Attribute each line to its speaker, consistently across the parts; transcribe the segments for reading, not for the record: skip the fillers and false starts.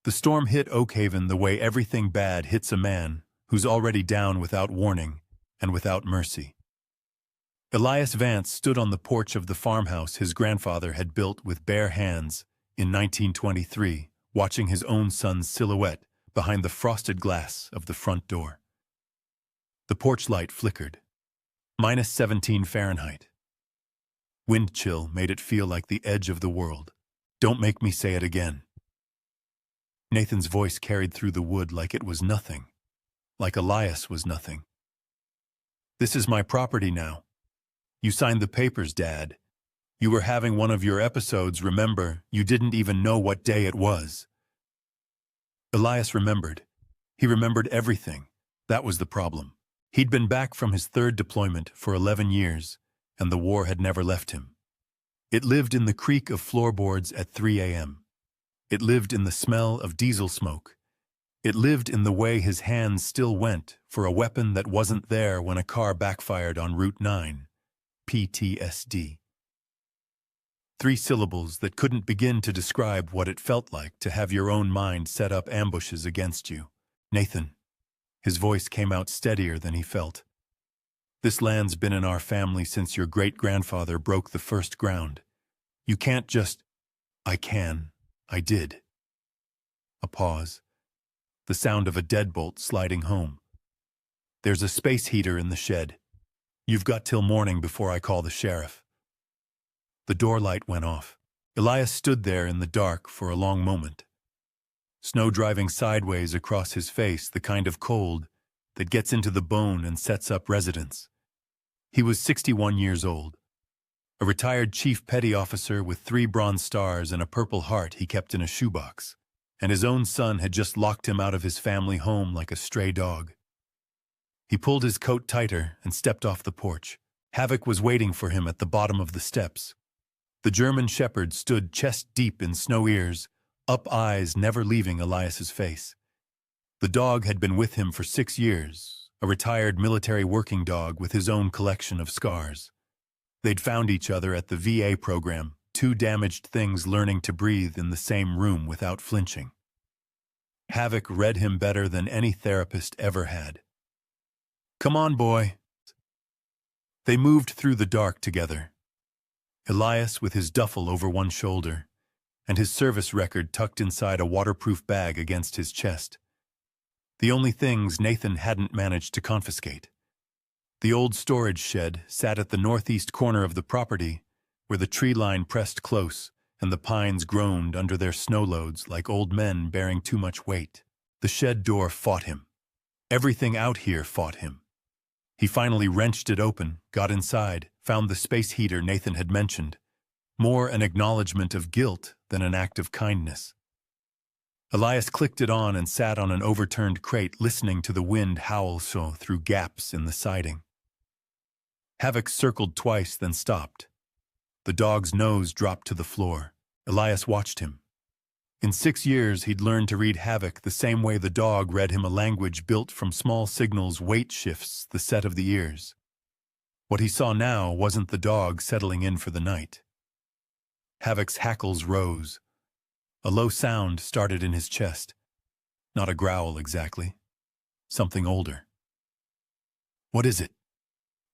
Speaker 1: The storm hit Oakhaven the way everything bad hits a man who's already down without warning and without mercy. Elias Vance stood on the porch of the farmhouse his grandfather had built with bare hands in 1923, watching his own son's silhouette behind the frosted glass of the front door. The porch light flickered. -17 Fahrenheit. Wind chill made it feel like the edge of the world. Don't make me say it again. Nathan's voice carried through the wood like it was nothing, like Elias was nothing. This is my property now. You signed the papers, Dad. You were having one of your episodes, remember? You didn't even know what day it was. Elias remembered. He remembered everything. That was the problem. He'd been back from his third deployment for 11 years, and the war had never left him. It lived in the creak of floorboards at 3 a.m. It lived in the smell of diesel smoke. It lived in the way his hands still went for a weapon that wasn't there when a car backfired on Route 9. PTSD. 3 syllables that couldn't begin to describe what it felt like to have your own mind set up ambushes against you. Nathan. His voice came out steadier than he felt. This land's been in our family since your great-grandfather broke the first ground. You can't just... I can. I did. A pause. The sound of a deadbolt sliding home. There's a space heater in the shed. You've got till morning before I call the sheriff. The door light went off. Elias stood there in the dark for a long moment. Snow driving sideways across his face, the kind of cold that gets into the bone and sets up residence. He was 61 years old. A retired chief petty officer with 3 bronze stars and a Purple Heart he kept in a shoebox. And his own son had just locked him out of his family home like a stray dog. He pulled his coat tighter and stepped off the porch. Havoc was waiting for him at the bottom of the steps. The German shepherd stood chest deep in snow ears, up eyes never leaving Elias's face. The dog had been with him for 6 years, a retired military working dog with his own collection of scars. They'd found each other at the VA program, 2 damaged things learning to breathe in the same room without flinching. Havoc read him better than any therapist ever had. Come on, boy. They moved through the dark together. Elias with his duffel over one shoulder, and his service record tucked inside a waterproof bag against his chest. The only things Nathan hadn't managed to confiscate. The old storage shed sat at the northeast corner of the property, where the tree line pressed close and the pines groaned under their snow loads like old men bearing too much weight. The shed door fought him. Everything out here fought him. He finally wrenched it open, got inside, found the space heater Nathan had mentioned, more an acknowledgement of guilt than an act of kindness. Elias clicked it on and sat on an overturned crate listening to the wind howl through gaps in the siding. Havoc circled twice, then stopped. The dog's nose dropped to the floor. Elias watched him. In 6 years, he'd learned to read Havoc the same way the dog read him a language built from small signals, weight shifts, the set of the ears. What he saw now wasn't the dog settling in for the night. Havoc's hackles rose. A low sound started in his chest. Not a growl exactly. Something older. What is it?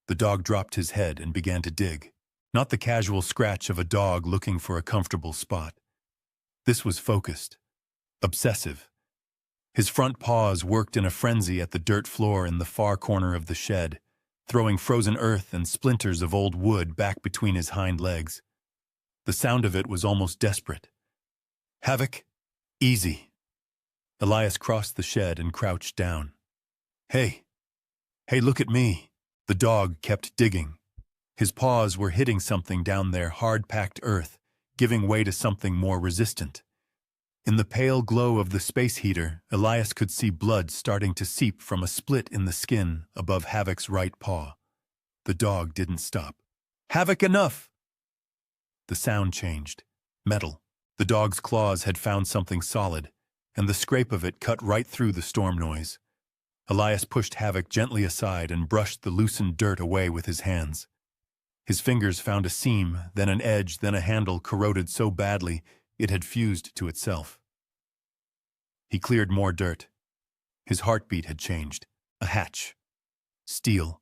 Speaker 1: The dog dropped his head and began to dig. Not the casual scratch of a dog looking for a comfortable spot. This was focused, obsessive. His front paws worked in a frenzy at the dirt floor in the far corner of the shed, throwing frozen earth and splinters of old wood back between his hind legs. The sound of it was almost desperate. Havoc, easy. Elias crossed the shed and crouched down. Hey, look at me. The dog kept digging. His paws were hitting something down there, hard-packed earth, giving way to something more resistant. In the pale glow of the space heater, Elias could see blood starting to seep from a split in the skin above Havoc's right paw. The dog didn't stop. Havoc, enough! The sound changed. Metal. The dog's claws had found something solid, and the scrape of it cut right through the storm noise. Elias pushed Havoc gently aside and brushed the loosened dirt away with his hands. His fingers found a seam, then an edge, then a handle corroded so badly it had fused to itself. He cleared more dirt. His heartbeat had changed. A hatch. Steel.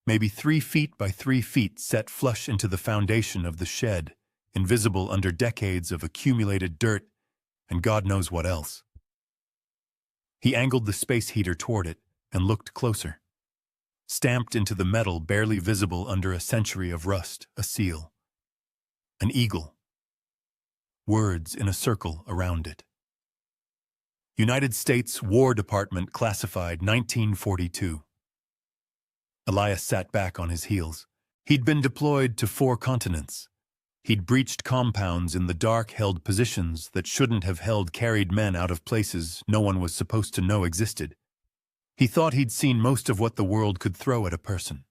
Speaker 1: Maybe 3 feet by 3 feet set flush into the foundation of the shed, invisible under decades of accumulated dirt and God knows what else. He angled the space heater toward it and looked closer. Stamped into the metal, barely visible under a century of rust, a seal. An eagle. Words in a circle around it. United States War Department classified 1942. Elias sat back on his heels. He'd been deployed to 4 continents. He'd breached compounds in the dark, held positions that shouldn't have held, carried men out of places no one was supposed to know existed. He thought he'd seen most of what the world could throw at a person.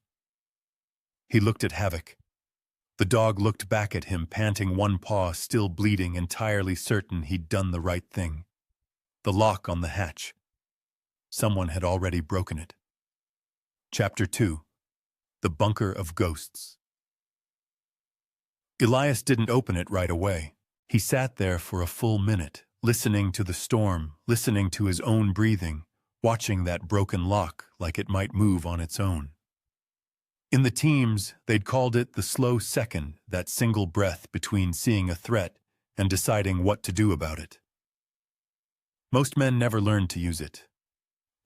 Speaker 1: He looked at Havoc. The dog looked back at him, panting, one paw still bleeding, entirely certain he'd done the right thing. The lock on the hatch. Someone had already broken it. Chapter 2. The Bunker of Ghosts. Elias didn't open it right away. He sat there for a full minute, listening to the storm, listening to his own breathing, watching that broken lock like it might move on its own. In the teams, they'd called it the slow second, that single breath between seeing a threat and deciding what to do about it. Most men never learned to use it.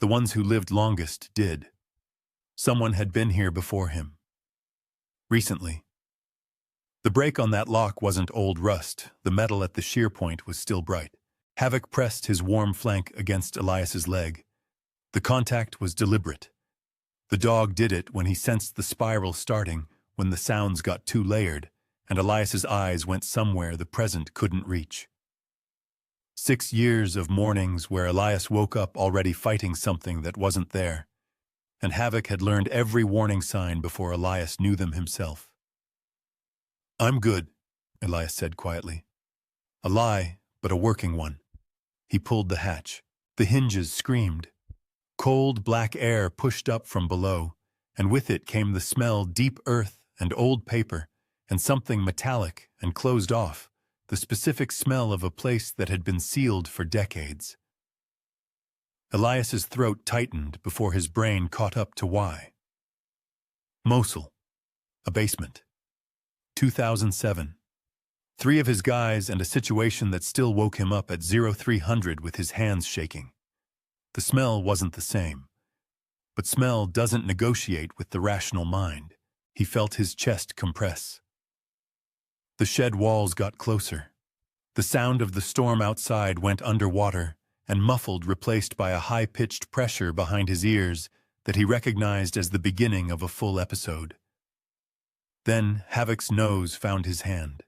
Speaker 1: The ones who lived longest did. Someone had been here before him. Recently. The break on that lock wasn't old rust. The metal at the shear point was still bright. Havoc pressed his warm flank against Elias's leg. The contact was deliberate. The dog did it when he sensed the spiral starting, when the sounds got too layered, and Elias's eyes went somewhere the present couldn't reach. 6 years of mornings where Elias woke up already fighting something that wasn't there, and Havoc had learned every warning sign before Elias knew them himself. "I'm good," Elias said quietly. A lie, but a working one. He pulled the hatch. The hinges screamed. Cold, black air pushed up from below, and with it came the smell, deep earth and old paper, and something metallic and closed off, the specific smell of a place that had been sealed for decades. Elias's throat tightened before his brain caught up to why. Mosul. A basement. 2007. 3 of his guys and a situation that still woke him up at 0300 with his hands shaking. The smell wasn't the same. But smell doesn't negotiate with the rational mind. He felt his chest compress. The shed walls got closer. The sound of the storm outside went underwater and muffled, replaced by a high-pitched pressure behind his ears that he recognized as the beginning of a full episode. Then Havoc's nose found his hand.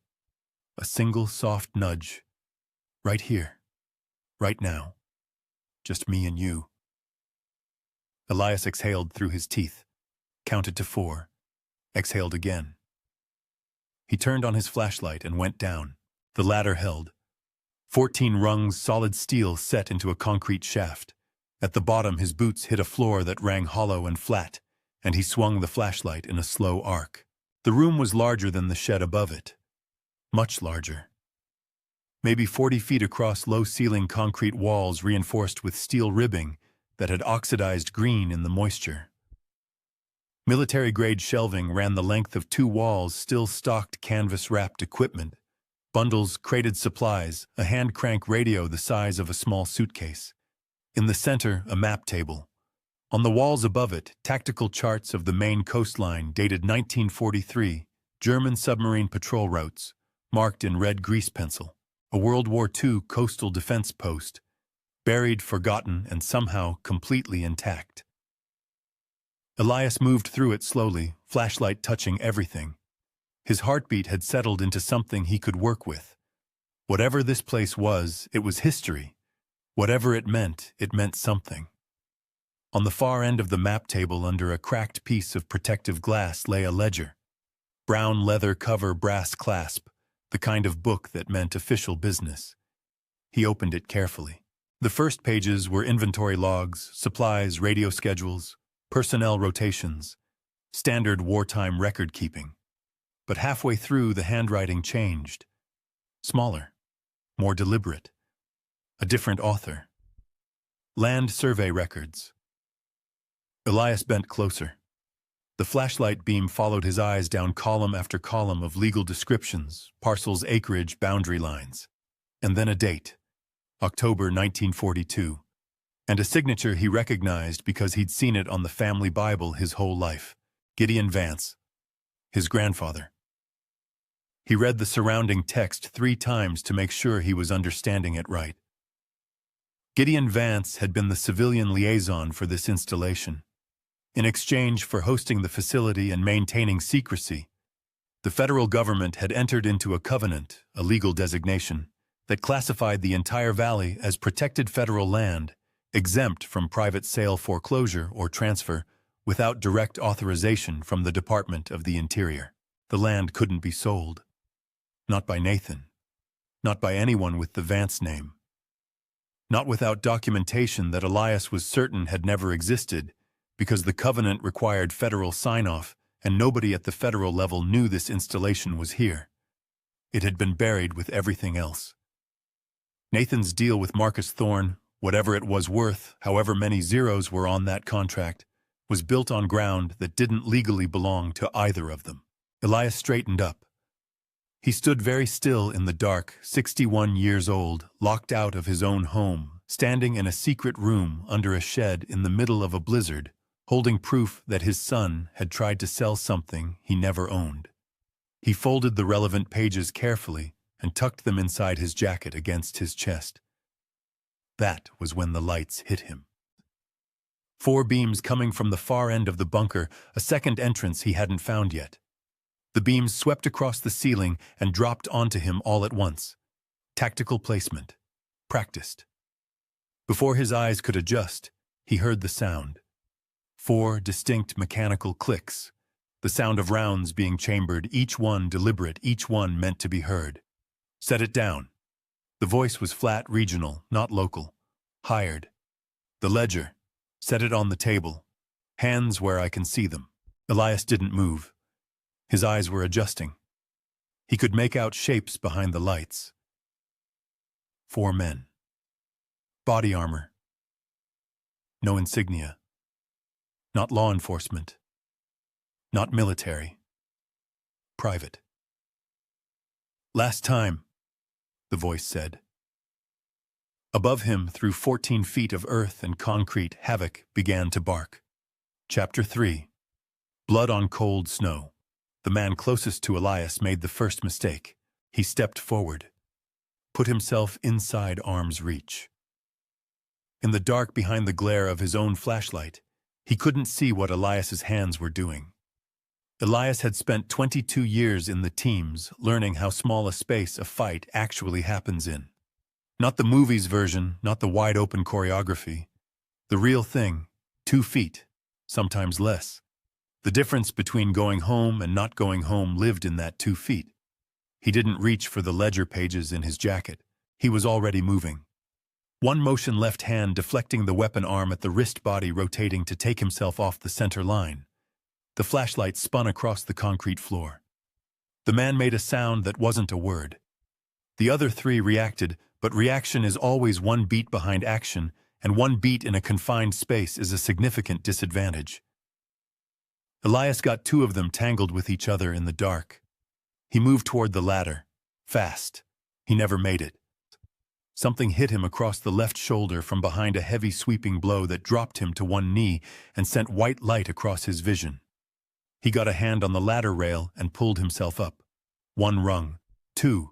Speaker 1: A single soft nudge. Right here. Right now. Just me and you. Elias exhaled through his teeth, counted to 4, exhaled again. He turned on his flashlight and went down. The ladder held. 14 rungs, solid steel set into a concrete shaft. At the bottom, his boots hit a floor that rang hollow and flat, and he swung the flashlight in a slow arc. The room was larger than the shed above it. Much larger. Maybe 40 feet across, low-ceiling concrete walls reinforced with steel ribbing that had oxidized green in the moisture. Military-grade shelving ran the length of 2 walls, still stocked canvas-wrapped equipment, bundles, crated supplies, a hand-crank radio the size of a small suitcase. In the center, a map table. On the walls above it, tactical charts of the Maine coastline dated 1943, German submarine patrol routes, marked in red grease pencil. A World War II coastal defense post, buried, forgotten, and somehow completely intact. Elias moved through it slowly, flashlight touching everything. His heartbeat had settled into something he could work with. Whatever this place was, it was history. Whatever it meant something. On the far end of the map table, under a cracked piece of protective glass, lay a ledger. Brown leather cover, brass clasp, the kind of book that meant official business. He opened it carefully. The first pages were inventory logs, supplies, radio schedules, personnel rotations, standard wartime record-keeping. But halfway through, the handwriting changed. Smaller, more deliberate. A different author. Land survey records. Elias bent closer. The flashlight beam followed his eyes down column after column of legal descriptions, parcels, acreage, boundary lines. And then a date, October 1942, and a signature he recognized because he'd seen it on the family Bible his whole life. Gideon Vance, his grandfather. He read the surrounding text 3 times to make sure he was understanding it right. Gideon Vance had been the civilian liaison for this installation. In exchange for hosting the facility and maintaining secrecy, the federal government had entered into a covenant, a legal designation, that classified the entire valley as protected federal land, exempt from private sale, foreclosure, or transfer, without direct authorization from the Department of the Interior. The land couldn't be sold. Not by Nathan. Not by anyone with the Vance name. Not without documentation that Elias was certain had never existed, because the covenant required federal sign-off, and nobody at the federal level knew this installation was here. It had been buried with everything else. Nathan's deal with Marcus Thorne, whatever it was worth, however many zeros were on that contract, was built on ground that didn't legally belong to either of them. Elias straightened up. He stood very still in the dark, 61 years old, locked out of his own home, standing in a secret room under a shed in the middle of a blizzard, holding proof that his son had tried to sell something he never owned. He folded the relevant pages carefully and tucked them inside his jacket against his chest. That was when the lights hit him. 4 beams coming from the far end of the bunker, a second entrance he hadn't found yet. The beams swept across the ceiling and dropped onto him all at once. Tactical placement. Practiced. Before his eyes could adjust, he heard the sound. 4 distinct mechanical clicks, the sound of rounds being chambered, each one deliberate, each one meant to be heard. Set it down. The voice was flat, regional, not local. Hired. The ledger. Set it on the table. Hands where I can see them. Elias didn't move. His eyes were adjusting. He could make out shapes behind the lights. 4 men. Body armor. No insignia. Not law enforcement. Not military. Private. Last time, the voice said. Above him, through 14 feet of earth and concrete, havoc began to bark. Chapter 3. Blood on cold snow. The man closest to Elias made the first mistake. He stepped forward. Put himself inside arm's reach. In the dark behind the glare of his own flashlight, he couldn't see what Elias's hands were doing. Elias had spent 22 years in the teams, learning how small a space a fight actually happens in. Not the movie's version, not the wide-open choreography. The real thing, 2 feet, sometimes less. The difference between going home and not going home lived in that 2 feet. He didn't reach for the ledger pages in his jacket. He was already moving. One motion, left hand deflecting the weapon arm at the wrist, body rotating to take himself off the center line. The flashlight spun across the concrete floor. The man made a sound that wasn't a word. The other 3 reacted, but reaction is always 1 beat behind action, and 1 beat in a confined space is a significant disadvantage. Elias got 2 of them tangled with each other in the dark. He moved toward the ladder. Fast. He never made it. Something hit him across the left shoulder from behind, a heavy sweeping blow that dropped him to 1 knee and sent white light across his vision. He got a hand on the ladder rail and pulled himself up. 1 rung. 2.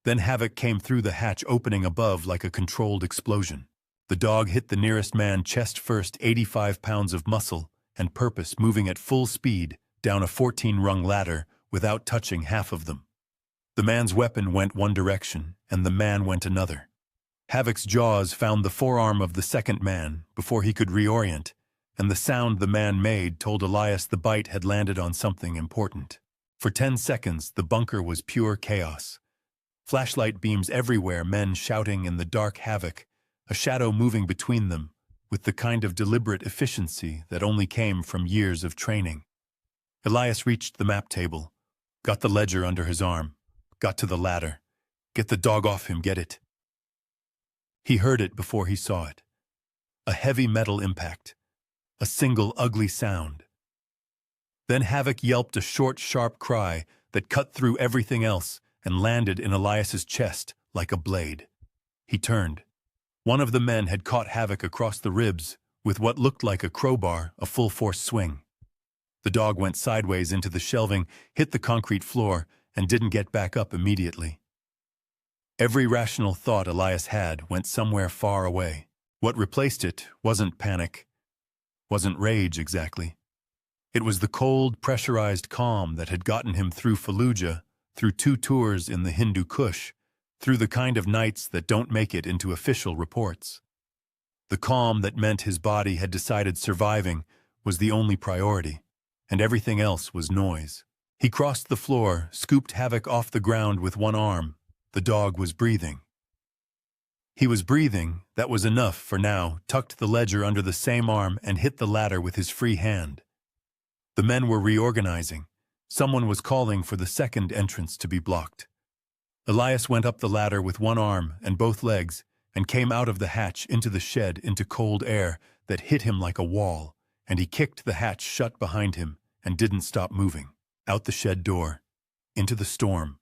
Speaker 1: Then havoc came through the hatch opening above like a controlled explosion. The dog hit the nearest man chest first, 85 pounds of muscle and purpose, moving at full speed down a 14-rung ladder without touching half of them. The man's weapon went one direction, and the man went another. Havoc's jaws found the forearm of the second man before he could reorient, and the sound the man made told Elias the bite had landed on something important. For 10 seconds, the bunker was pure chaos. Flashlight beams everywhere, men shouting in the dark, havoc, a shadow moving between them, with the kind of deliberate efficiency that only came from years of training. Elias reached the map table, got the ledger under his arm, got to the ladder. Get the dog off him, get it. He heard it before he saw it. A heavy metal impact. A single ugly sound. Then Havoc yelped a short, sharp cry that cut through everything else and landed in Elias's chest like a blade. He turned. One of the men had caught Havoc across the ribs with what looked like a crowbar, a full-force swing. The dog went sideways into the shelving, hit the concrete floor, and didn't get back up immediately. Every rational thought Elias had went somewhere far away. What replaced it wasn't panic, wasn't rage exactly. It was the cold, pressurized calm that had gotten him through Fallujah, through 2 tours in the Hindu Kush, through the kind of nights that don't make it into official reports. The calm that meant his body had decided surviving was the only priority, and everything else was noise. He crossed the floor, scooped Havoc off the ground with one arm. The dog was breathing. He was breathing, that was enough for now, tucked the ledger under the same arm and hit the ladder with his free hand. The men were reorganizing. Someone was calling for the second entrance to be blocked. Elias went up the ladder with one arm and both legs and came out of the hatch into the shed into cold air that hit him like a wall, and he kicked the hatch shut behind him and didn't stop moving. Out the shed door, into the storm.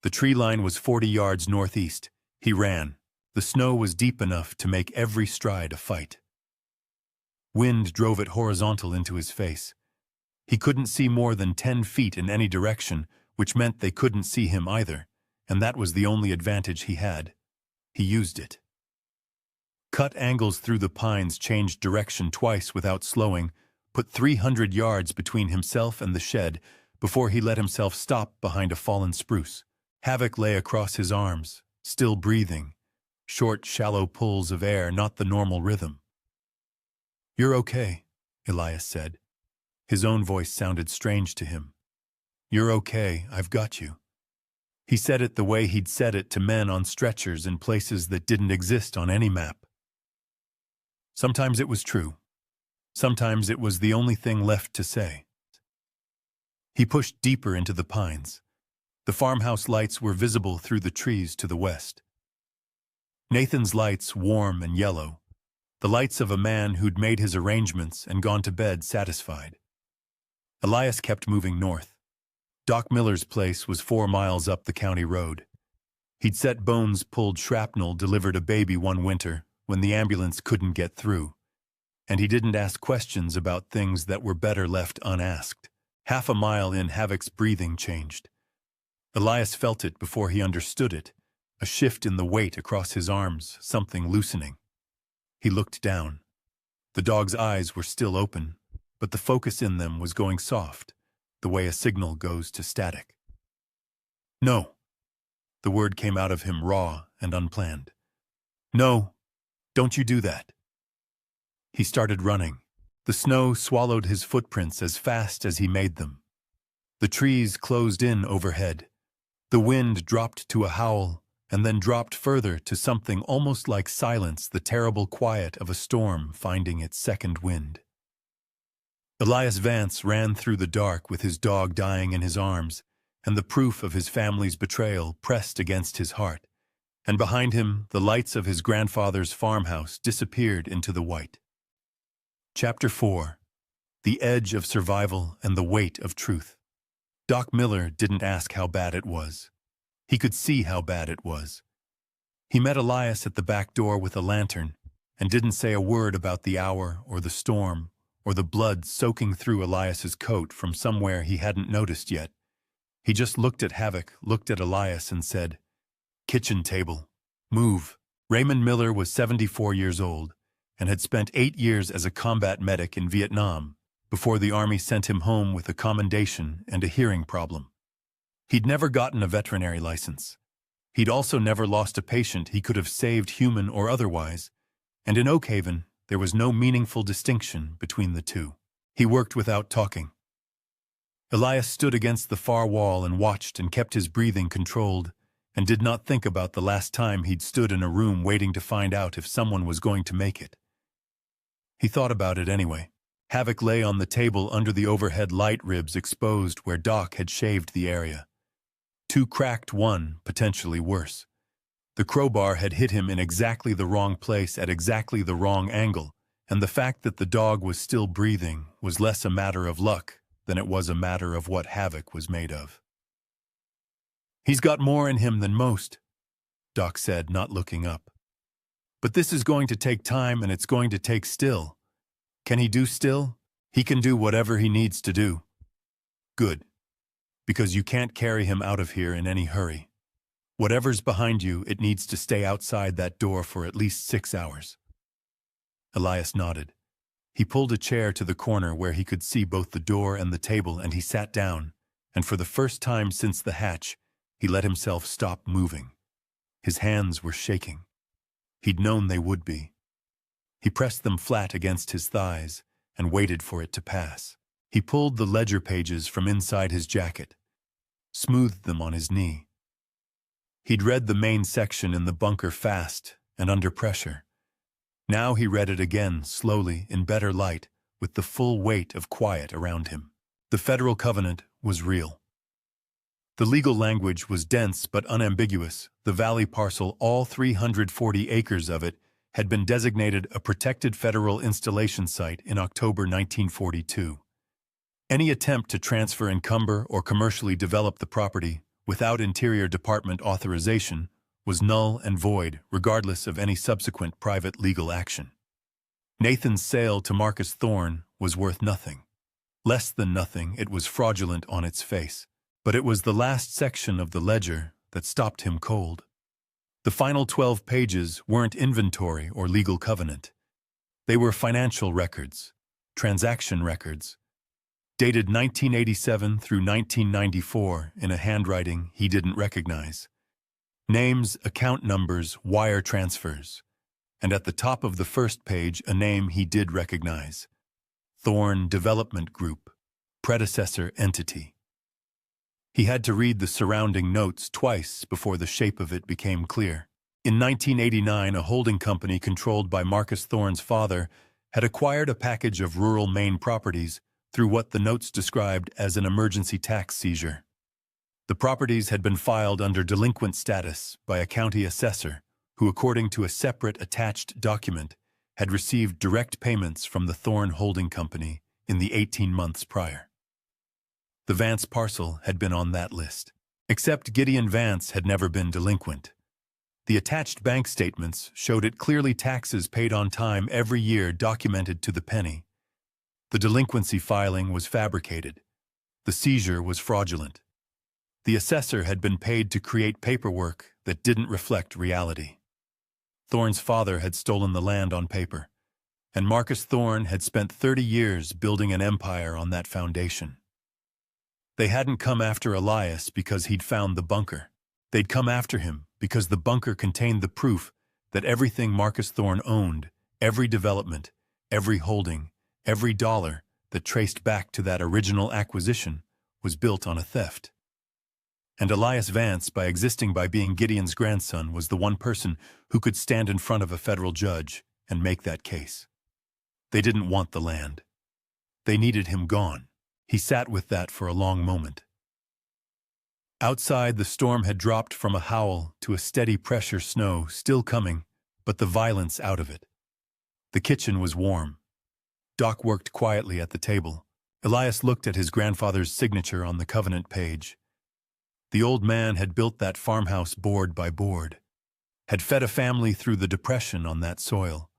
Speaker 1: The tree line was 40 yards northeast. He ran. The snow was deep enough to make every stride a fight. Wind drove it horizontal into his face. He couldn't see more than 10 feet in any direction, which meant they couldn't see him either, and that was the only advantage he had. He used it. Cut angles through the pines, changed direction twice without slowing, put 300 yards between himself and the shed before he let himself stop behind a fallen spruce. Havoc lay across his arms, still breathing. Short, shallow pulls of air, not the normal rhythm. "You're okay," Elias said. His own voice sounded strange to him. "You're okay, I've got you." He said it the way he'd said it to men on stretchers in places that didn't exist on any map. Sometimes it was true. Sometimes it was the only thing left to say. He pushed deeper into the pines. The farmhouse lights were visible through the trees to the west. Nathan's lights, warm and yellow. The lights of a man who'd made his arrangements and gone to bed satisfied. Elias kept moving north. Doc Miller's place was 4 miles up the county road. He'd set bones pulled shrapnel delivered a baby one winter when the ambulance couldn't get through. And he didn't ask questions about things that were better left unasked. Half a mile in, Havoc's breathing changed. Elias felt it before he understood it, a shift in the weight across his arms, something loosening. He looked down. The dog's eyes were still open, but the focus in them was going soft, the way a signal goes to static. "No." The word came out of him raw and unplanned. "No, don't you do that." He started running. The snow swallowed his footprints as fast as he made them. The trees closed in overhead. The wind dropped to a howl, and then dropped further to something almost like silence, the terrible quiet of a storm finding its second wind. Elias Vance ran through the dark with his dog dying in his arms, and the proof of his family's betrayal pressed against his heart, and behind him the lights of his grandfather's farmhouse disappeared into the white. Chapter 4. The Edge of Survival and the Weight of Truth. Doc Miller didn't ask how bad it was. He could see how bad it was. He met Elias at the back door with a lantern and didn't say a word about the hour or the storm or the blood soaking through Elias's coat from somewhere he hadn't noticed yet. He just looked at Havoc, looked at Elias and said, "Kitchen table. Move." Raymond Miller was 74 years old and had spent 8 years as a combat medic in Vietnam before the Army sent him home with a commendation and a hearing problem. He'd never gotten a veterinary license. He'd also never lost a patient he could have saved, human or otherwise, and in Oakhaven there was no meaningful distinction between the two. He worked without talking. Elias stood against the far wall and watched and kept his breathing controlled and did not think about the last time he'd stood in a room waiting to find out if someone was going to make it. He thought about it anyway. Havoc lay on the table under the overhead light ribs exposed where Doc had shaved the area. 2 cracked, 1 potentially worse. The crowbar had hit him in exactly the wrong place at exactly the wrong angle, and the fact that the dog was still breathing was less a matter of luck than it was a matter of what havoc was made of. "He's got more in him than most," Doc said, not looking up. "But this is going to take time, and it's going to take still. Can he do still? He can do whatever he needs to do." "Good. Because you can't carry him out of here in any hurry. Whatever's behind you, it needs to stay outside that door for at least 6 hours." Elias nodded. He pulled a chair to the corner where he could see both the door and the table, and he sat down, and for the first time since the hatch, he let himself stop moving. His hands were shaking. He'd known they would be. He pressed them flat against his thighs and waited for it to pass. He pulled the ledger pages from inside his jacket, smoothed them on his knee. He'd read the main section in the bunker fast and under pressure. Now he read it again, slowly, in better light, with the full weight of quiet around him. The federal covenant was real. The legal language was dense but unambiguous. The valley parcel, all 340 acres of it, had been designated a protected federal installation site in October 1942. Any attempt to transfer, encumber, or commercially develop the property without Interior Department authorization was null and void, regardless of any subsequent private legal action. Nathan's sale to Marcus Thorne was worth nothing. Less than nothing, it was fraudulent on its face. But it was the last section of the ledger that stopped him cold. The final 12 pages weren't inventory or legal covenant. They were financial records, transaction records, dated 1987 through 1994 in a handwriting he didn't recognize. Names, account numbers, wire transfers. And at the top of the first page, a name he did recognize. Thorne Development Group, predecessor entity. He had to read the surrounding notes twice before the shape of it became clear. In 1989, a holding company controlled by Marcus Thorne's father had acquired a package of rural Maine properties through what the notes described as an emergency tax seizure. The properties had been filed under delinquent status by a county assessor who, according to a separate attached document, had received direct payments from the Thorne Holding Company in the 18 months prior. The Vance parcel had been on that list. Except Gideon Vance had never been delinquent. The attached bank statements showed it clearly, taxes paid on time every year, documented to the penny. The delinquency filing was fabricated. The seizure was fraudulent. The assessor had been paid to create paperwork that didn't reflect reality. Thorne's father had stolen the land on paper, and Marcus Thorne had spent 30 years building an empire on that foundation. They hadn't come after Elias because he'd found the bunker. They'd come after him because the bunker contained the proof that everything Marcus Thorne owned, every development, every holding, every dollar that traced back to that original acquisition, was built on a theft. And Elias Vance, by existing, by being Gideon's grandson, was the one person who could stand in front of a federal judge and make that case. They didn't want the land. They needed him gone. He sat with that for a long moment. Outside, the storm had dropped from a howl to a steady pressure, snow still coming, but the violence out of it. The kitchen was warm. Doc worked quietly at the table. Elias looked at his grandfather's signature on the covenant page. The old man had built that farmhouse board by board, had fed a family through the Depression on that soil,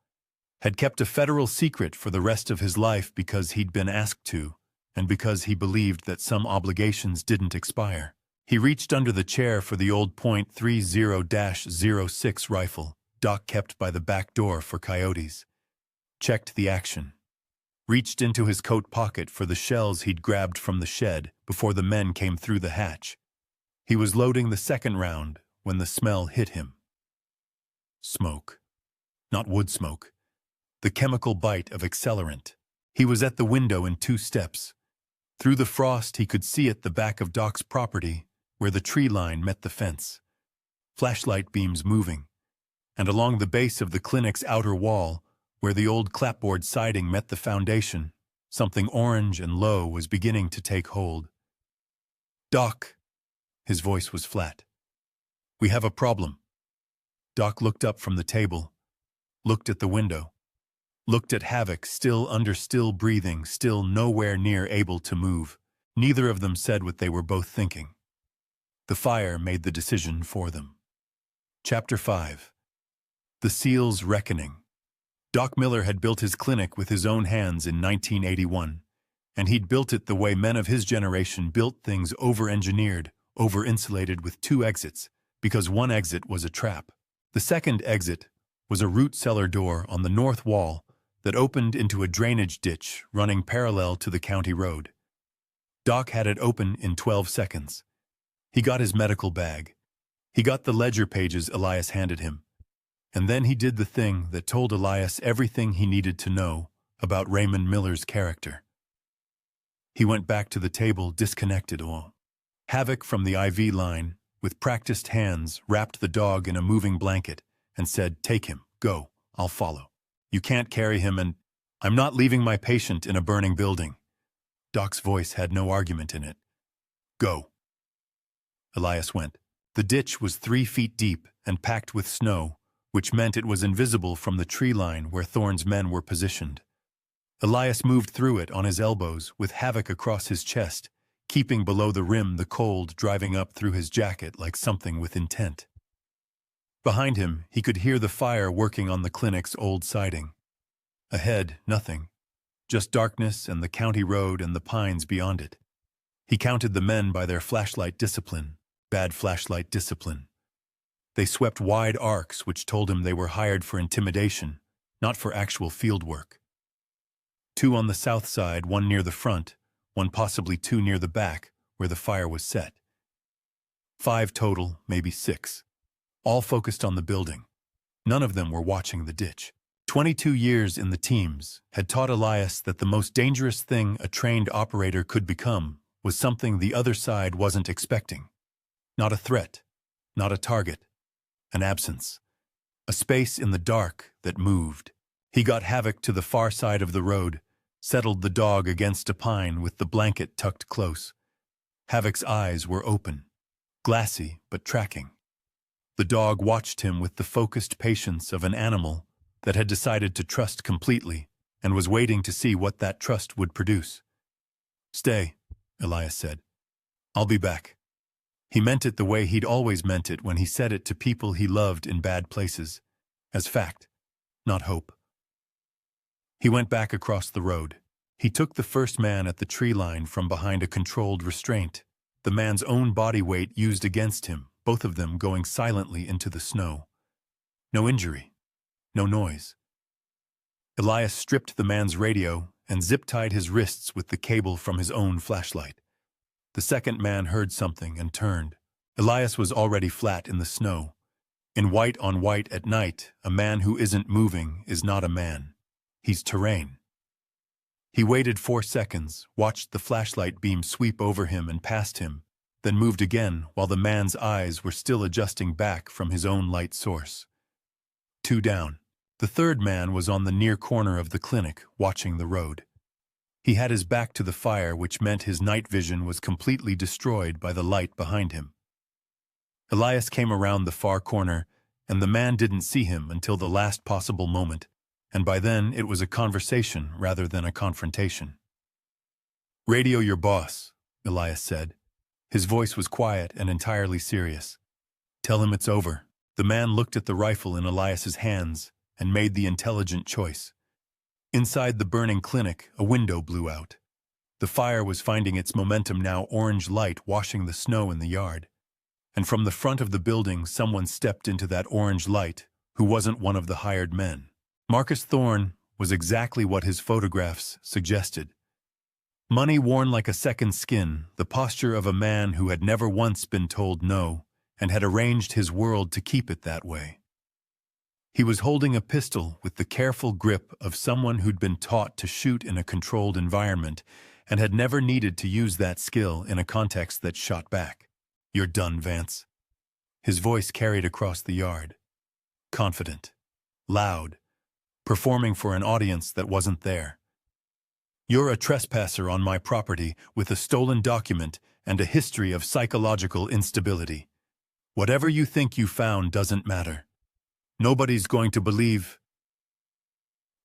Speaker 1: had kept a federal secret for the rest of his life because he'd been asked to, and because he believed that some obligations didn't expire. He reached under the chair for the old .30-06 rifle Doc kept by the back door for coyotes, checked the action, reached into his coat pocket for the shells he'd grabbed from the shed before the men came through the hatch. He was loading the second round when the smell hit him. Smoke. Not wood smoke. The chemical bite of accelerant. He was at the window in 2 steps. Through the frost he could see at the back of Doc's property where the tree line met the fence. Flashlight beams moving. And along the base of the clinic's outer wall, where the old clapboard siding met the foundation, something orange and low was beginning to take hold. "Doc." His voice was flat. "We have a problem." Doc looked up from the table, looked at the window, looked at Havoc still breathing, still nowhere near able to move. Neither of them said what they were both thinking. The fire made the decision for them. Chapter 5. The SEAL's Reckoning. Doc Miller had built his clinic with his own hands in 1981, and he'd built it the way men of his generation built things: over-engineered, over-insulated, with 2 exits, because one exit was a trap. The second exit was a root cellar door on the north wall that opened into a drainage ditch running parallel to the county road. Doc had it open in 12 seconds. He got his medical bag. He got the ledger pages Elias handed him. And then he did the thing that told Elias everything he needed to know about Raymond Miller's character. He went back to the table, disconnected all. Havoc from the IV line, with practiced hands, wrapped the dog in a moving blanket and said, "Take him, go, I'll follow. You can't carry him, and I'm not leaving my patient in a burning building." Doc's voice had no argument in it. "Go." Elias went. The ditch was 3 feet deep and packed with snow, which meant it was invisible from the tree line where Thorne's men were positioned. Elias moved through it on his elbows, with Havoc across his chest, keeping below the rim the cold driving up through his jacket like something with intent. Behind him, he could hear the fire working on the clinic's old siding. Ahead, nothing. Just darkness and the county road and the pines beyond it. He counted the men by their flashlight discipline, bad flashlight discipline. They swept wide arcs which told him they were hired for intimidation, not for actual field work. 2 on the south side, 1 near the front, 1 possibly 2 near the back, where the fire was set. 5 total, maybe 6. All focused on the building. None of them were watching the ditch. 22 years in the teams had taught Elias that the most dangerous thing a trained operator could become was something the other side wasn't expecting. Not a threat, not a target. An absence. A space in the dark that moved. He got Havoc to the far side of the road, settled the dog against a pine with the blanket tucked close. Havoc's eyes were open, glassy but tracking. The dog watched him with the focused patience of an animal that had decided to trust completely and was waiting to see what that trust would produce. "Stay," Elias said. "I'll be back." He meant it the way he'd always meant it when he said it to people he loved in bad places, as fact, not hope. He went back across the road. He took the first man at the tree line from behind a controlled restraint, the man's own body weight used against him, both of them going silently into the snow. No injury, no noise. Elias stripped the man's radio and zip-tied his wrists with the cable from his own flashlight. The second man heard something and turned. Elias was already flat in the snow. In white on white at night, a man who isn't moving is not a man. He's terrain. He waited 4 seconds, watched the flashlight beam sweep over him and past him, then moved again while the man's eyes were still adjusting back from his own light source. 2 down. The third man was on the near corner of the clinic, watching the road. He had his back to the fire, which meant his night vision was completely destroyed by the light behind him. Elias came around the far corner, and the man didn't see him until the last possible moment, and by then it was a conversation rather than a confrontation. "Radio your boss," Elias said. His voice was quiet and entirely serious. "Tell him it's over." The man looked at the rifle in Elias's hands and made the intelligent choice. Inside the burning clinic, a window blew out. The fire was finding its momentum now, orange light washing the snow in the yard. And from the front of the building, someone stepped into that orange light who wasn't one of the hired men. Marcus Thorne was exactly what his photographs suggested. Money worn like a second skin, the posture of a man who had never once been told no and had arranged his world to keep it that way. He was holding a pistol with the careful grip of someone who'd been taught to shoot in a controlled environment and had never needed to use that skill in a context that shot back. "You're done, Vance." His voice carried across the yard. Confident. Loud. Performing for an audience that wasn't there. "You're a trespasser on my property with a stolen document and a history of psychological instability. Whatever you think you found doesn't matter. Nobody's going to believe.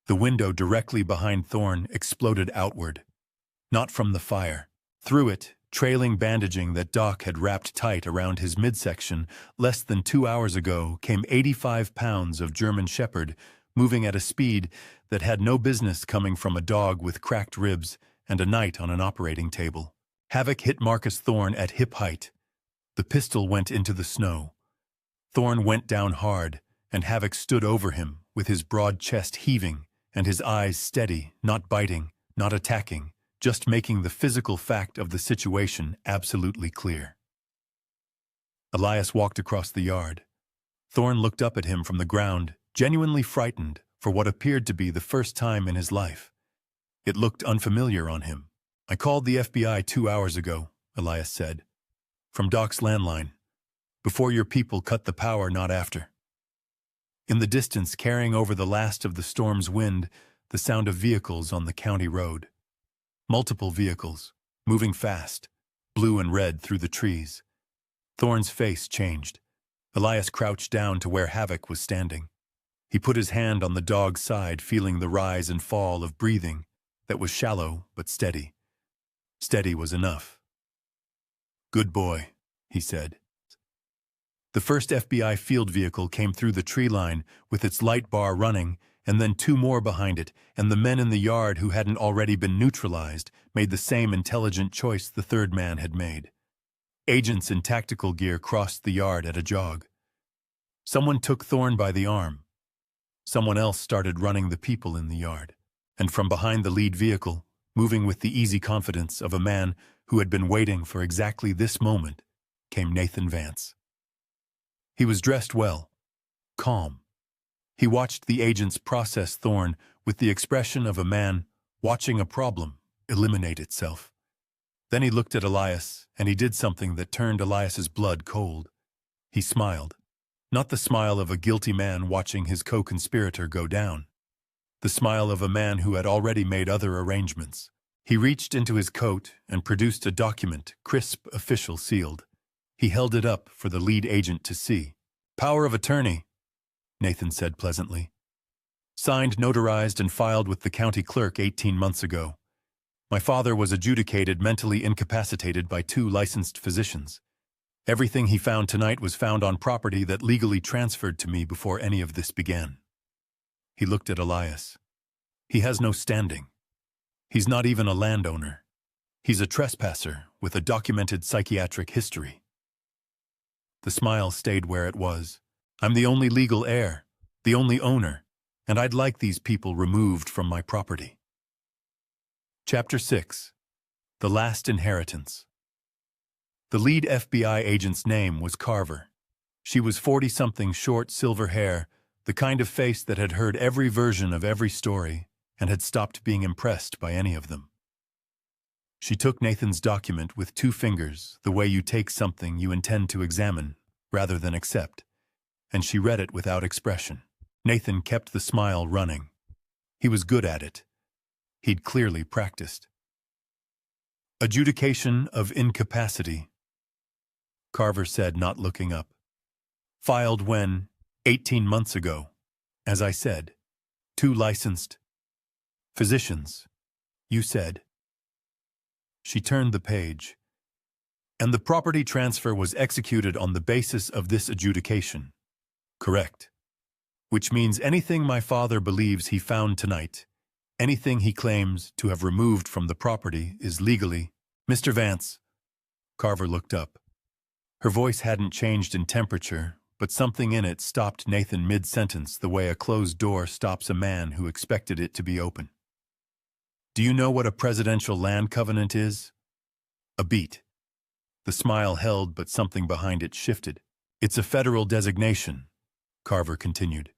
Speaker 1: The window directly behind Thorne exploded outward. Not from the fire. Through it, trailing bandaging that Doc had wrapped tight around his midsection less than 2 hours ago, came 85 pounds of German Shepherd, moving at a speed that had no business coming from a dog with cracked ribs and a night on an operating table. Havoc hit Marcus Thorne at hip height. The pistol went into the snow. Thorne went down hard, and Havoc stood over him, with his broad chest heaving and his eyes steady, not biting, not attacking, just making the physical fact of the situation absolutely clear. Elias walked across the yard. Thorne looked up at him from the ground, genuinely frightened for what appeared to be the first time in his life. It looked unfamiliar on him. "I called the FBI 2 hours ago," Elias said. "From Doc's landline. Before your people cut the power, not after." In the distance, carrying over the last of the storm's wind, the sound of vehicles on the county road. Multiple vehicles, moving fast, blue and red through the trees. Thorne's face changed. Elias crouched down to where Havoc was standing. He put his hand on the dog's side, feeling the rise and fall of breathing that was shallow but steady. Steady was enough. "Good boy," he said. The first FBI field vehicle came through the tree line with its light bar running, and then 2 more behind it, and the men in the yard who hadn't already been neutralized made the same intelligent choice the third man had made. Agents in tactical gear crossed the yard at a jog. Someone took Thorne by the arm. Someone else started running the people in the yard, and from behind the lead vehicle, moving with the easy confidence of a man who had been waiting for exactly this moment, came Nathan Vance. He was dressed well, calm. He watched the agents process Thorne with the expression of a man watching a problem eliminate itself. Then he looked at Elias, and he did something that turned Elias's blood cold. He smiled. Not the smile of a guilty man watching his co-conspirator go down. The smile of a man who had already made other arrangements. He reached into his coat and produced a document, crisp, official, sealed. He held it up for the lead agent to see. "Power of attorney," Nathan said pleasantly. "Signed, notarized, and filed with the county clerk 18 months ago. My father was adjudicated mentally incapacitated by 2 licensed physicians. Everything he found tonight was found on property that legally transferred to me before any of this began." He looked at Elias. "He has no standing. He's not even a landowner. He's a trespasser with a documented psychiatric history." The smile stayed where it was. "I'm the only legal heir, the only owner, and I'd like these people removed from my property." Chapter 6. The Last Inheritance. The lead FBI agent's name was Carver. She was 40-something, short silver hair, the kind of face that had heard every version of every story and had stopped being impressed by any of them. She took Nathan's document with 2 fingers, the way you take something you intend to examine rather than accept, and she read it without expression. Nathan kept the smile running. He was good at it. He'd clearly practiced. "Adjudication of incapacity," Carver said, not looking up. "Filed when? 18 months ago. As I said. 2 licensed physicians. You said." She turned the page. "And the property transfer was executed on the basis of this adjudication." "Correct. Which means anything my father believes he found tonight, anything he claims to have removed from the property, is legally—" "Mr. Vance." Carver looked up. Her voice hadn't changed in temperature, but something in it stopped Nathan mid-sentence the way a closed door stops a man who expected it to be open. "Do you know what a presidential land covenant is?" A beat. The smile held, but something behind it shifted. "It's a federal designation," Carver continued.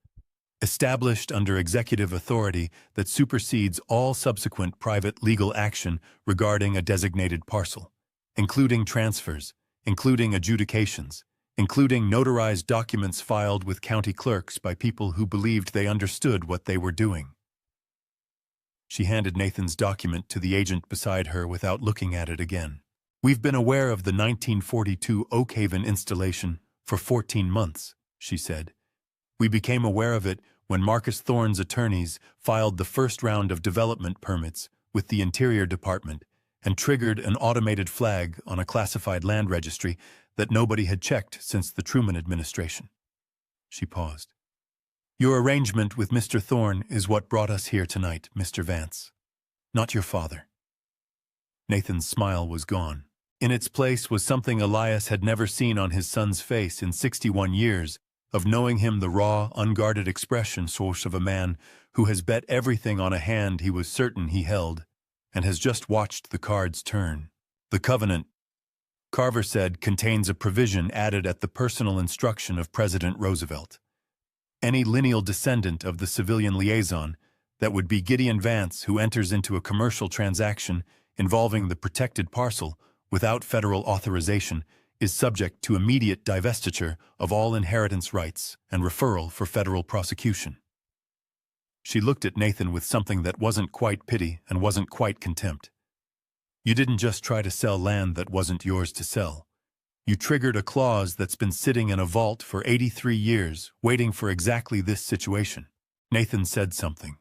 Speaker 1: "Established under executive authority that supersedes all subsequent private legal action regarding a designated parcel, including transfers, including adjudications, including notarized documents filed with county clerks by people who believed they understood what they were doing." She handed Nathan's document to the agent beside her without looking at it again. "We've been aware of the 1942 Oak Haven installation for 14 months, she said. We became aware of it when Marcus Thorne's attorneys filed the first round of development permits with the Interior Department and triggered an automated flag on a classified land registry that nobody had checked since the Truman administration. She paused. Your arrangement with Mr. Thorne is what brought us here tonight, Mr. Vance. Not your father. Nathan's smile was gone. In its place was something Elias had never seen on his son's face in 61 years, of knowing him the raw, unguarded expression source of a man who has bet everything on a hand he was certain he held, and has just watched the cards turn. The covenant, Carver said, contains a provision added at the personal instruction of President Roosevelt. Any lineal descendant of the civilian liaison, that would be Gideon Vance, who enters into a commercial transaction involving the protected parcel without federal authorization, is subject to immediate divestiture of all inheritance rights and referral for federal prosecution. She looked at Nathan with something that wasn't quite pity and wasn't quite contempt. You didn't just try to sell land that wasn't yours to sell. You triggered a clause that's been sitting in a vault for 83 years, waiting for exactly this situation. Nathan said something.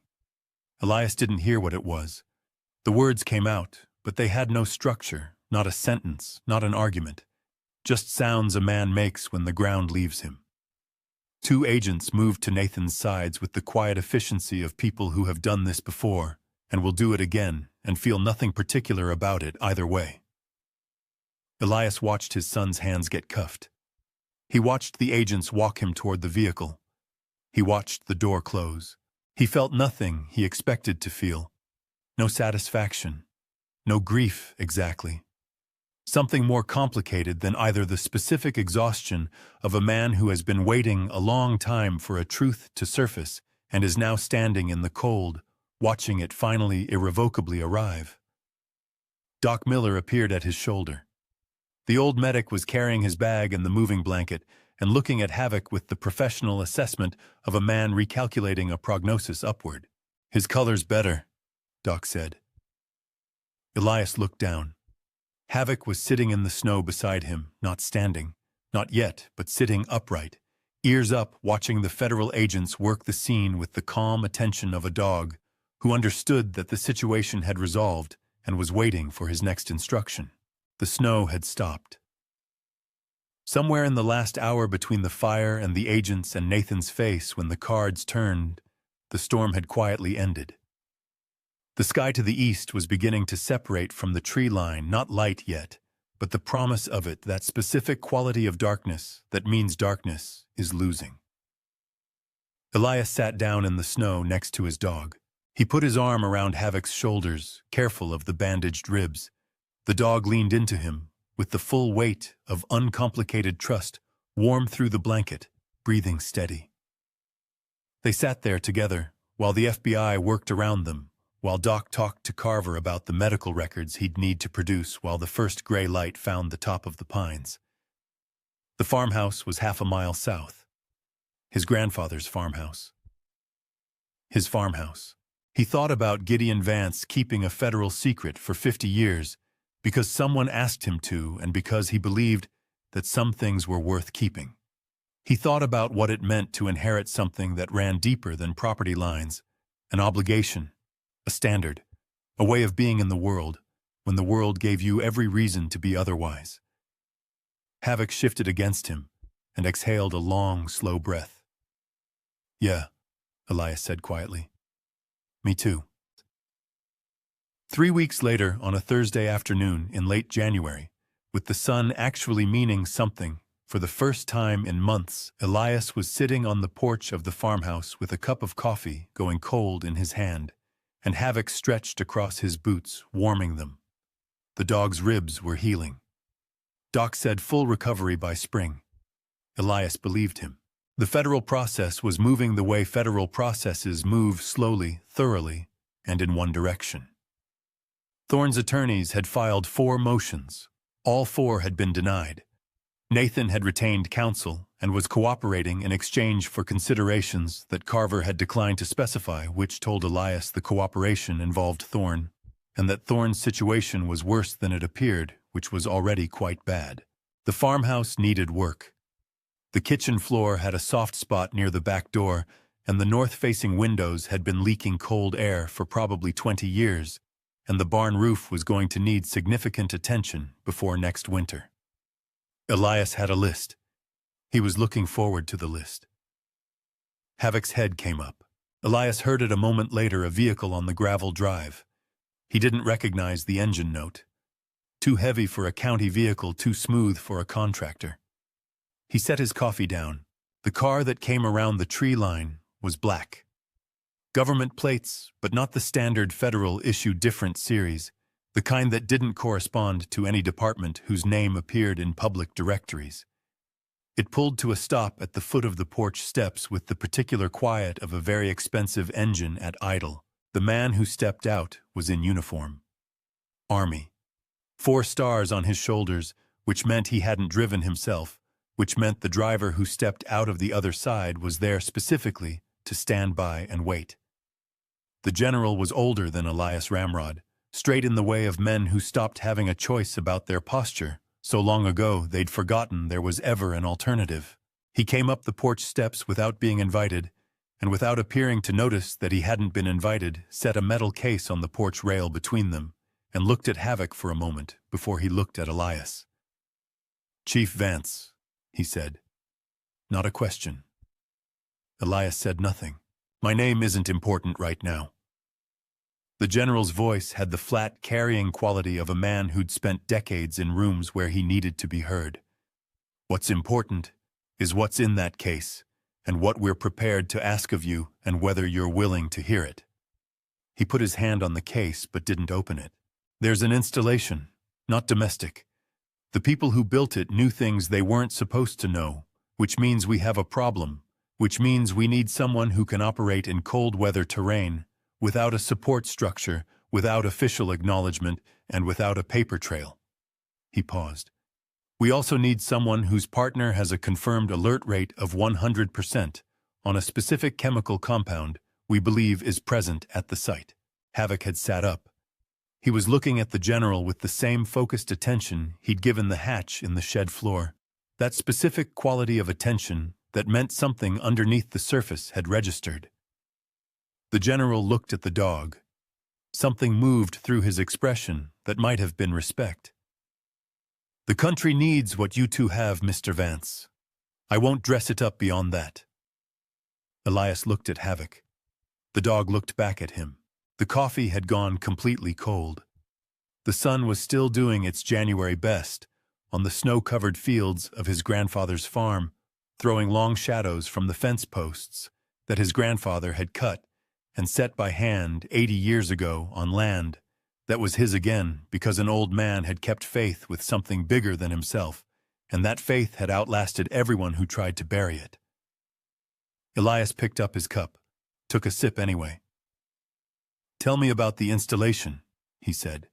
Speaker 1: Elias didn't hear what it was. The words came out, but they had no structure, not a sentence, not an argument. Just sounds a man makes when the ground leaves him. Two agents moved to Nathan's sides with the quiet efficiency of people who have done this before, and will do it again, and feel nothing particular about it either way. Elias watched his son's hands get cuffed. He watched the agents walk him toward the vehicle. He watched the door close. He felt nothing he expected to feel. No satisfaction. No grief, exactly. Something more complicated than either the specific exhaustion of a man who has been waiting a long time for a truth to surface and is now standing in the cold, watching it finally irrevocably arrive. Doc Miller appeared at his shoulder. The old medic was carrying his bag and the moving blanket and looking at Havoc with the professional assessment of a man recalculating a prognosis upward. His color's better, Doc said. Elias looked down. Havoc was sitting in the snow beside him, not standing, not yet, but sitting upright, ears up, watching the federal agents work the scene with the calm attention of a dog who understood that the situation had resolved and was waiting for his next instruction. The snow had stopped. Somewhere in the last hour between the fire and the agents and Nathan's face when the cards turned, the storm had quietly ended. The sky to the east was beginning to separate from the tree line, not light yet, but the promise of it, that specific quality of darkness that means darkness is losing. Elias sat down in the snow next to his dog. He put his arm around Havoc's shoulders, careful of the bandaged ribs. The dog leaned into him, with the full weight of uncomplicated trust, warm through the blanket, breathing steady. They sat there together, while the FBI worked around them, while Doc talked to Carver about the medical records he'd need to produce while the first gray light found the top of the pines. The farmhouse was half a mile south. His grandfather's farmhouse. His farmhouse. He thought about Gideon Vance keeping a federal secret for 50 years because someone asked him to and because he believed that some things were worth keeping. He thought about what it meant to inherit something that ran deeper than property lines, an obligation, a standard, a way of being in the world, when the world gave you every reason to be otherwise. Havoc shifted against him and exhaled a long, slow breath. Yeah, Elias said quietly. Me too. 3 weeks later, on a Thursday afternoon in late January, with the sun actually meaning something, for the first time in months, Elias was sitting on the porch of the farmhouse with a cup of coffee going cold in his hand, and Havoc stretched across his boots, warming them. The dog's ribs were healing. Doc said full recovery by spring. Elias believed him. The federal process was moving the way federal processes move, slowly, thoroughly, and in one direction. Thorne's attorneys had filed 4 motions. All 4 had been denied. Nathan had retained counsel and was cooperating in exchange for considerations that Carver had declined to specify, which told Elias the cooperation involved Thorne, and that Thorne's situation was worse than it appeared, which was already quite bad. The farmhouse needed work. The kitchen floor had a soft spot near the back door, and the north-facing windows had been leaking cold air for probably 20 years, and the barn roof was going to need significant attention before next winter. Elias had a list. He was looking forward to the list. Havoc's head came up. Elias heard it a moment later, a vehicle on the gravel drive. He didn't recognize the engine note. Too heavy for a county vehicle, too smooth for a contractor. He set his coffee down. The car that came around the tree line was black. Government plates, but not the standard federal issue different series, the kind that didn't correspond to any department whose name appeared in public directories. It pulled to a stop at the foot of the porch steps with the particular quiet of a very expensive engine at idle. The man who stepped out was in uniform. Army. 4 stars on his shoulders, which meant he hadn't driven himself, which meant the driver who stepped out of the other side was there specifically to stand by and wait. The general was older than Elias Ramrod, straight in the way of men who stopped having a choice about their posture. So long ago they'd forgotten there was ever an alternative. He came up the porch steps without being invited, and without appearing to notice that he hadn't been invited, set a metal case on the porch rail between them, and looked at Havoc for a moment before he looked at Elias. "Chief Vance," he said. Not a question. Elias said nothing. "My name isn't important right now." The general's voice had the flat, carrying quality of a man who'd spent decades in rooms where he needed to be heard. "What's important is what's in that case, and what we're prepared to ask of you, and whether you're willing to hear it." He put his hand on the case but didn't open it. "There's an installation, not domestic. The people who built it knew things they weren't supposed to know, which means we have a problem, which means we need someone who can operate in cold weather terrain, without a support structure, without official acknowledgement, and without a paper trail." He paused. "We also need someone whose partner has a confirmed alert rate of 100% on a specific chemical compound we believe is present at the site." Havoc had sat up. He was looking at the general with the same focused attention he'd given the hatch in the shed floor. That specific quality of attention that meant something underneath the surface had registered. The general looked at the dog. Something moved through his expression that might have been respect. "The country needs what you two have, Mr. Vance. I won't dress it up beyond that." Elias looked at Havoc. The dog looked back at him. The coffee had gone completely cold. The sun was still doing its January best on the snow-covered fields of his grandfather's farm, throwing long shadows from the fence posts that his grandfather had cut and set by hand 80 years ago on land that was his again because an old man had kept faith with something bigger than himself, and that faith had outlasted everyone who tried to bury it. Elias picked up his cup, took a sip anyway. "Tell me about the installation," he said.